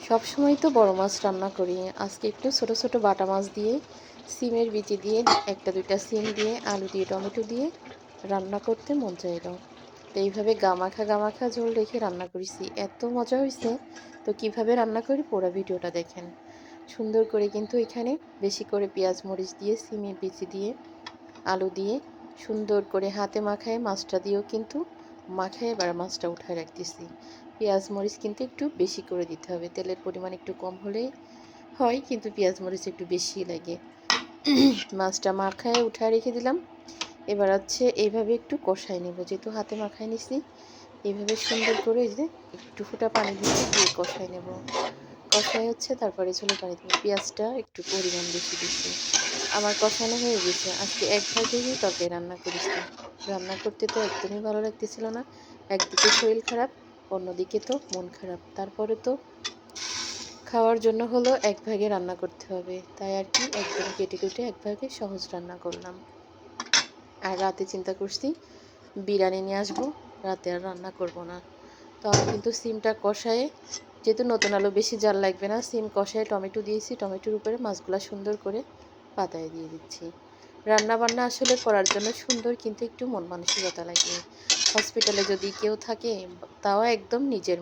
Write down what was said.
সব সময় তো বড় মাছ রান্না করি, আজকে একটু ছোট ছোট বাটা মাছ দিয়ে সিমের বিচি দিয়ে একটা দুইটা সিম দিয়ে আলু দিয়ে টমেটো দিয়ে রান্না করতে মন চাইলো। তো এইভাবে গামাখা গামাখা ঝোল রেখে রান্না করেছি, এত মজা হয়েছে। তো কিভাবে রান্না করি পুরো ভিডিওটা দেখেন। সুন্দর করে কিন্তু এখানে বেশি করে পেঁয়াজ মরিচ দিয়ে সিমের বিচি দিয়ে আলু দিয়ে সুন্দর করে হাতে মাখায় মাছটা দিয়েও কিন্তু মাখায় এবার মাছটা উঠায় রাখতেছি। পেঁয়াজ মরিচ কিন্তু একটু বেশি করে দিতে হবে, তেলের পরিমাণ একটু কম হলেই হয়, কিন্তু পেঁয়াজ মরিচ একটু বেশি লাগে। মাছটা মাখায় উঠায় রেখে দিলাম। এবার হচ্ছে এইভাবে একটু কষাই নেব, যেহেতু হাতে মাখায় নিছি এইভাবে সুন্দর করে যে একটু ফোঁটা পানি দিয়ে কষাই নেব। কষাই হচ্ছে তারপরে ঝোলে পানি দেবো। পেঁয়াজটা একটু পরিমাণ বেশি দিচ্ছি। আমার কষানো হয়ে গেছে। আজকে এক ভাগেই তরকারি রান্না করেছি। রান্না করতে তো একদমই ভালো লাগতেছিল না। একদিকে শরীর খারাপ, অন্যদিকে তো মন খারাপ। তারপরে তো খাওয়ার জন্য হলো এক ভাগে রান্না করতে হবে, তাই আর কি একদম কেটে কেটে এক ভাগে সহজ রান্না করলাম। আর রাতে চিন্তা করছি বিরিয়ানি নিয়ে আসবো, রাতে আর রান্না করব না। তো আমি কিন্তু সিমটা কষায়ে, যেহেতু নতুন আলু বেশি জাল লাগবে না, সিম কষায়ে টমেটো দিয়েছি, টমেটোর উপরে মাছগুলা সুন্দর করে পাতায় দিয়ে দিচ্ছি। রান্না বান্না আসলে করার জন্য সুন্দর, কিন্তু একটু মন মানসিকতা লাগে। হসপিটালে যদি কেউ থাকে তাও একদম নিজের